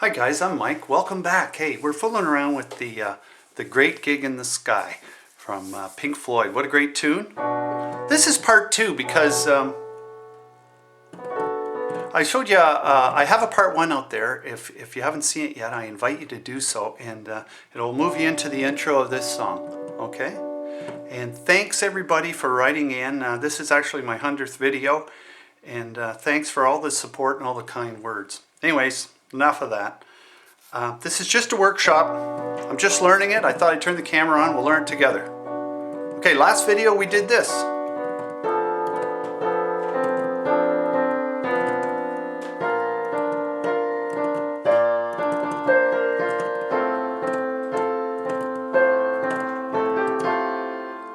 Hi guys, I'm Mike. Welcome back. Hey, we're fooling around with the Great Gig in the Sky from Pink Floyd. What a great tune. This is part 2 because I showed you, I have a part 1 out there. If you haven't seen it yet, I invite you to do so, and it'll move you into the intro of this song, okay? And thanks everybody for writing in. This is actually my 100th video, and thanks for all the support and all the kind words. Anyways, enough of that. This is just a workshop. I'm just learning it. I thought I'd turn the camera on. We'll learn it together. Okay, last video we did this.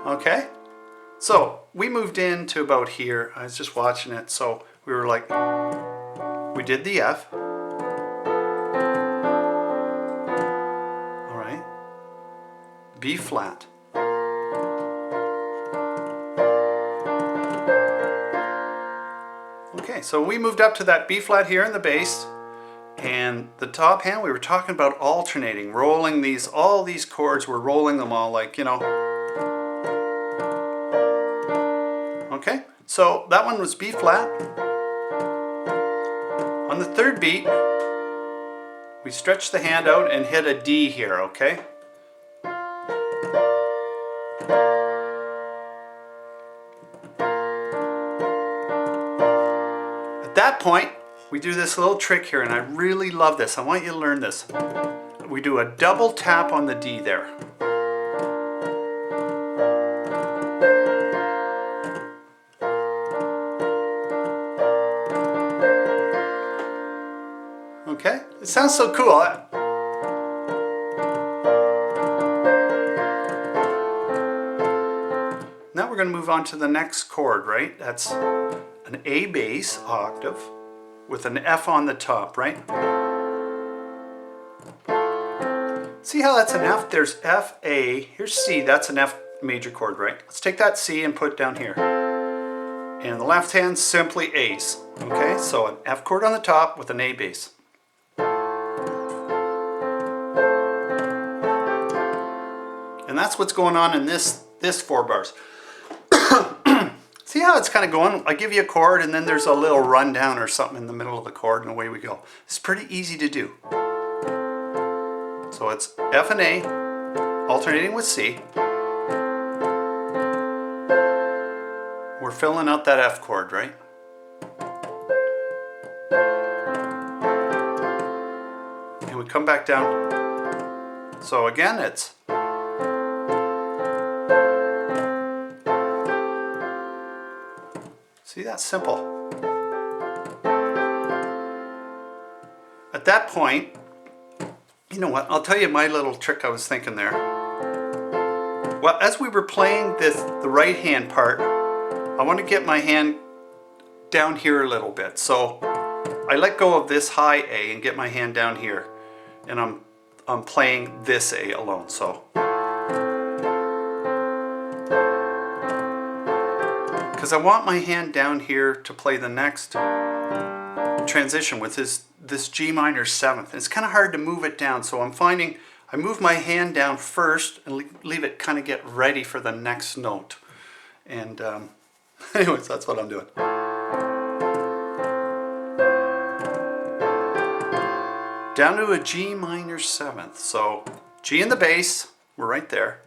Okay, so we moved into about here. I was just watching it, so we were like, we did the F. All right, B flat. Okay, so we moved up to that B flat here in the bass, and the top hand we were talking about alternating, rolling these, all these chords, we're rolling them all like, you know. Okay, so that one was B flat. On the third beat, we stretch the hand out and hit a D here, okay? At that point, we do this little trick here, and I really love this. I want you to learn this. We do a double tap on the D there. Okay, it sounds so cool. Now we're going to move on to the next chord, right? That's an A bass octave with an F on the top, right? See how that's an F? There's F, A, here's C, that's an F major chord, right? Let's take that C and put it down here. And the left hand simply A's, okay? So an F chord on the top with an A bass. And that's what's going on in this 4 bars. See how it's kind of going? I give you a chord and then there's a little rundown or something in the middle of the chord and away we go. It's pretty easy to do. So it's F and A, alternating with C. We're filling out that F chord, right? And we come back down. So again, it's see, that's simple. At that point, you know what, I'll tell you my little trick I was thinking there. Well, as we were playing the right hand part, I want to get my hand down here a little bit. So I let go of this high A and get my hand down here. And I'm playing this A alone, so. Because I want my hand down here to play the next transition with this G minor 7th. It's kind of hard to move it down, so I'm finding I move my hand down first and leave it kind of get ready for the next note. And anyways, that's what I'm doing. Down to a G minor 7th. So G in the bass, we're right there.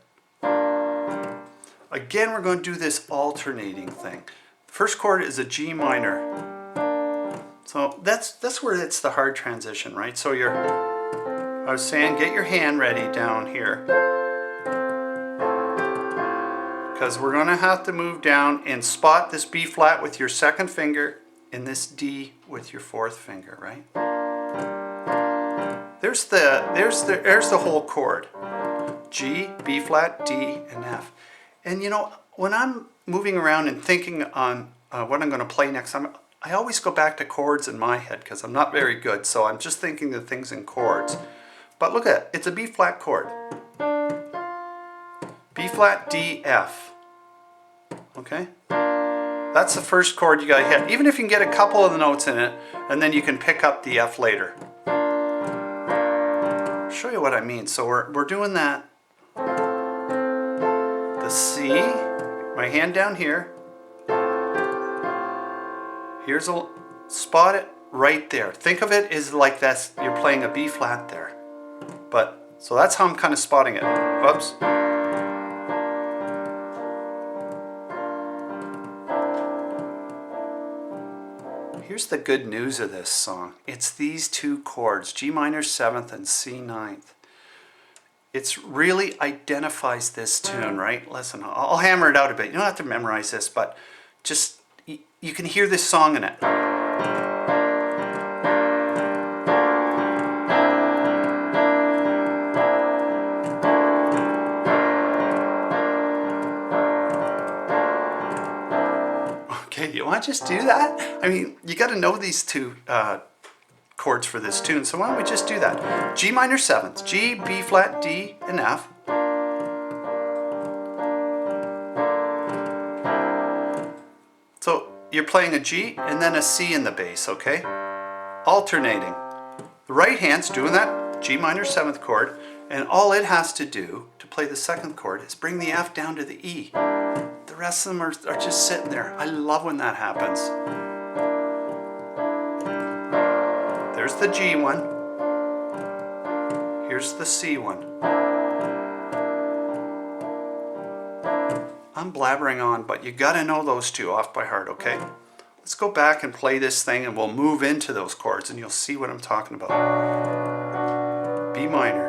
Again, we're going to do this alternating thing. The first chord is a G minor. So that's where it's the hard transition, right? So I was saying, get your hand ready down here. Because we're going to have to move down and spot this B flat with your 2nd finger and this D with your 4th finger, right? There's the whole chord. G, B flat, D, and F. And you know, when I'm moving around and thinking on what I'm going to play next, I always go back to chords in my head because I'm not very good, so I'm just thinking of things in chords. But look at it, it's a B flat chord. B flat, D, F. Okay? That's the first chord you got to hit. Even if you can get a couple of the notes in it, and then you can pick up the F later. show you what I mean. So we're doing that. The C, my hand down here. Here's a spot it right there. Think of it as like that's you're playing a B flat there. But so that's how I'm kind of spotting it. Whoops. Here's the good news of this song. It's these two chords, G minor 7th and C 9th. It really identifies this tune, right? Listen, I'll hammer it out a bit. You don't have to memorize this, but just, you can hear this song in it. Okay, you want to just do that? I mean, you got to know these two chords for this tune, so why don't we just do that? G minor 7th, G, B flat, D, and F. So you're playing a G and then a C in the bass, okay? Alternating. The right hand's doing that G minor 7th chord, and all it has to do to play the second chord is bring the F down to the E. The rest of them are just sitting there. I love when that happens. There's the G one. Here's the C one. I'm blabbering on, but you gotta know those two off by heart, okay? Let's go back and play this thing and we'll move into those chords and you'll see what I'm talking about. B minor.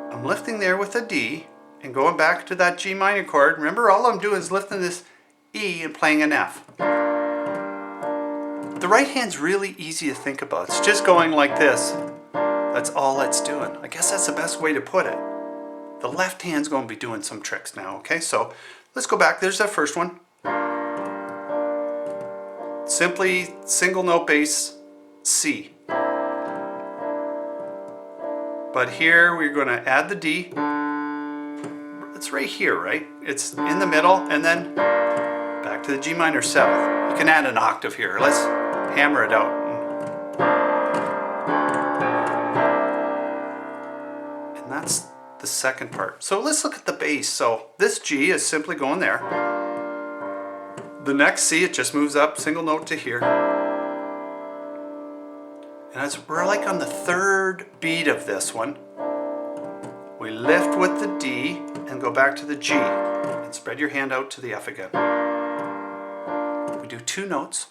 I'm lifting there with a D and going back to that G minor chord. Remember, all I'm doing is lifting this E and playing an F. The right hand's really easy to think about. It's just going like this. That's all it's doing. I guess that's the best way to put it. The left hand's going to be doing some tricks now, okay? So let's go back. There's that first one. Simply single note bass, C. But here we're going to add the D. It's right here, right? It's in the middle, and then back to the G minor 7th. You can add an octave here. Let's hammer it out. And that's the second part. So let's look at the bass. So this G is simply going there. The next C, it just moves up, single note to here. And as we're like on the third beat of this one, we lift with the D and go back to the G and spread your hand out to the F again. We do two notes.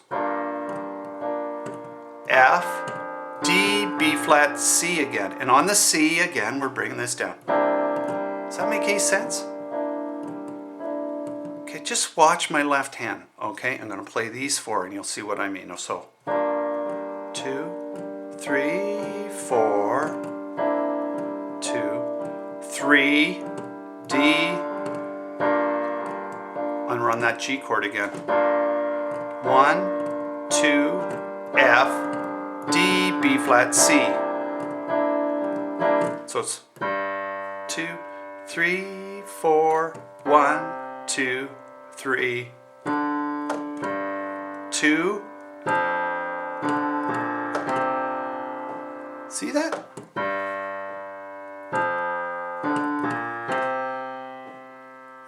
F, D, B flat, C again. And on the C again, we're bringing this down. Does that make any sense? Okay, just watch my left hand. Okay, I'm going to play these four and you'll see what I mean. So, 2, 3, 4, 2, 3, D, and run that G chord again. 1, 2, F, D, B flat, C. So it's 2, 3, 4, 1, 2, 3, 2. See that?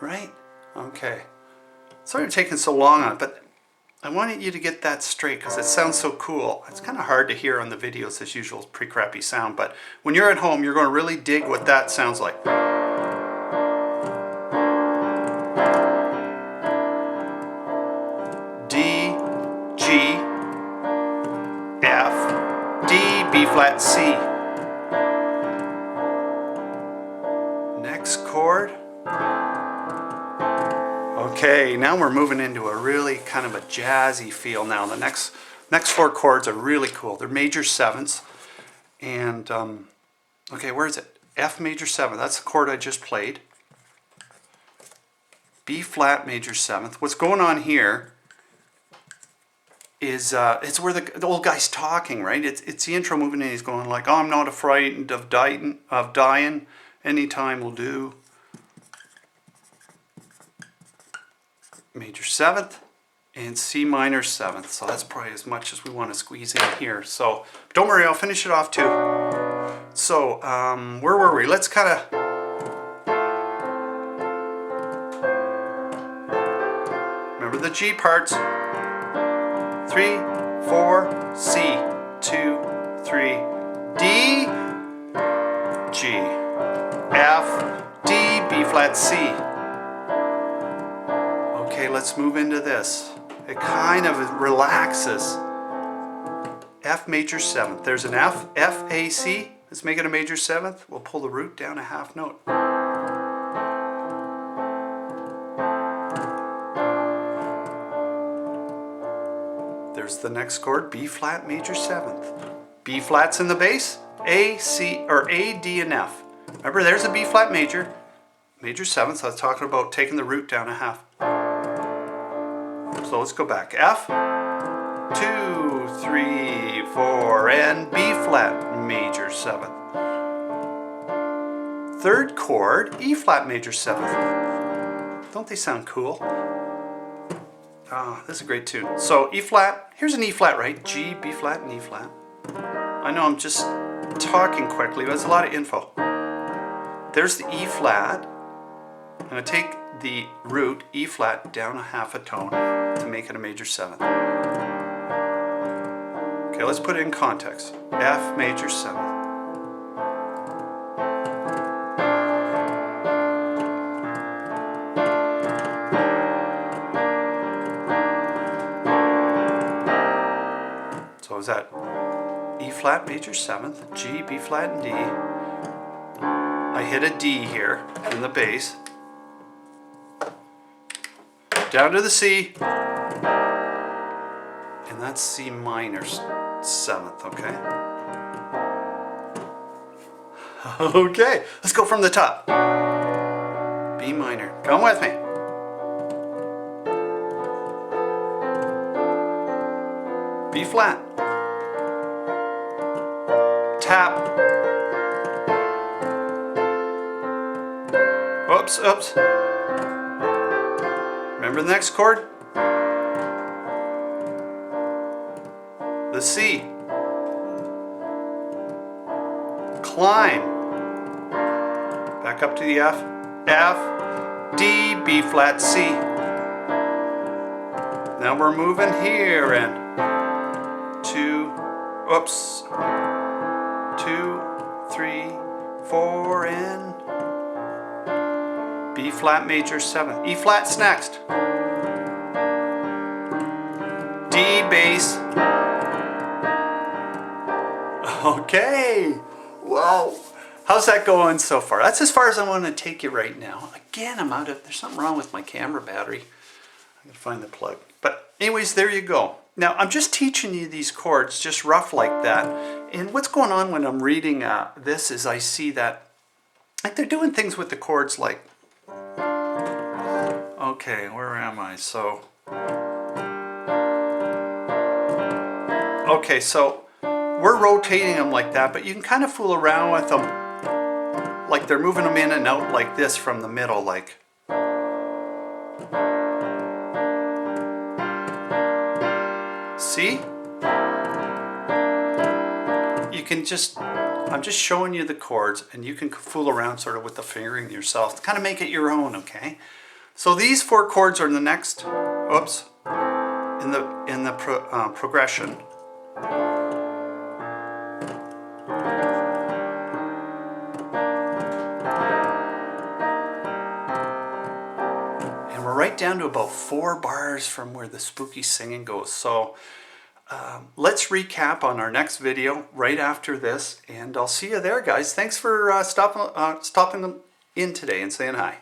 Right? Okay. Sorry for taking so long on it, but I wanted you to get that straight because it sounds so cool. It's kind of hard to hear on the videos as usual. It's pretty crappy sound, but when you're at home, you're going to really dig what that sounds like. D, G, F, D, B flat, C. Next chord. Okay, now we're moving into a really kind of a jazzy feel now. The next four chords are really cool. They're major 7ths. And, okay, where is it? F major 7. That's the chord I just played. B flat major 7th. What's going on here is it's where the old guy's talking, right? It's the intro moving and he's going like, oh, I'm not frightened of dying. Any time will do. Major 7th and C minor 7th. So that's probably as much as we want to squeeze in here. So don't worry, I'll finish it off too. So where were we? Let's kind of... Remember the G parts. 3, 4, C, 2, 3, D, G, F, D, B flat, C. Okay, let's move into this. It kind of relaxes. F major 7th. There's an F, F, A, C. Let's make it a major 7th. We'll pull the root down a half note. There's the next chord, B flat major 7th. B flat's in the bass, A, C, or A, D, and F. Remember, there's a B flat major 7th. So I was talking about taking the root down a half. So let's go back. F, 2, 3, 4, and B flat major 7th. Third chord, E flat major 7th. Don't they sound cool? Ah, this is a great tune. So E flat, here's an E flat, right? G, B flat, and E flat. I know I'm just talking quickly, but there's a lot of info. There's the E flat. I'm going to take the root, E flat, down a half a tone to make it a major 7th. Okay, let's put it in context. F major 7th. So is that E flat major 7th, G, B flat, and D. I hit a D here in the bass. Down to the C. And that's C minor 7th, okay? Okay, let's go from the top. B minor. Come with me. B flat. Tap. Oops, oops. Remember the next chord? The C. Climb. Back up to the F. F, D, B flat, C. Now we're moving here and 2, oops, 2, 3, 4, and B flat major 7th. E flat's next. D bass. Okay. Whoa. How's that going so far? That's as far as I want to take you right now. Again, I'm out of, there's something wrong with my camera battery. I'm going to find the plug. But anyways, there you go. Now, I'm just teaching you these chords, just rough like that. And what's going on when I'm reading this is I see that like they're doing things with the chords like, okay, where am I? So, okay, so we're rotating them like that, but you can kind of fool around with them. Like they're moving them in and out like this from the middle, like. See? You can just, I'm just showing you the chords and you can fool around sort of with the fingering yourself to kind of make it your own, okay? So these 4 chords are in the next, oops, in the progression. And we're right down to about 4 bars from where the spooky singing goes. So let's recap on our next video right after this, and I'll see you there, guys. Thanks for stopping in today and saying hi.